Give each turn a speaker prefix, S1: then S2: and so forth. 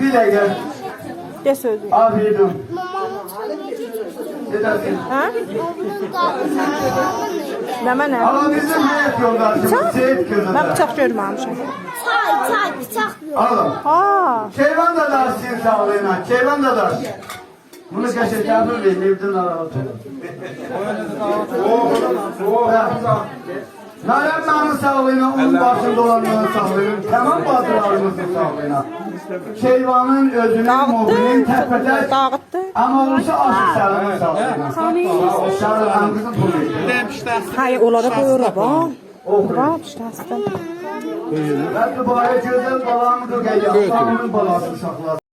S1: Bir de gel.
S2: De sözü.
S1: Afiyet olsun. Ne dersin?
S2: Ha? Ne?
S1: Ama bizim hayat yoldaşımız Seyit Kızı'da.
S2: Ben bıçak görmemişim.
S3: Çay bıçak yok.
S1: Alın.
S2: Ha.
S1: Şeyvan da dersin sağlığına. Şeyvan da dersin. Bunu gerçekten böyle evden alalım. Nalan'ın sağlığına, onun başında olanların sağlığına, tamam bazılarımızın sağlığına. Şeyvanın özünün, muhbinin tepede,
S2: Dağıttı.
S1: ama olursa aşık sağlığına sağlığına. O sağlığın kızın puluydu.
S2: Hayır, onlara koyuyorlar bak. Bak işte aslında.
S1: Ben de bu ayet gözüm balamı da geliyor. Allah'ın balası uşaklar.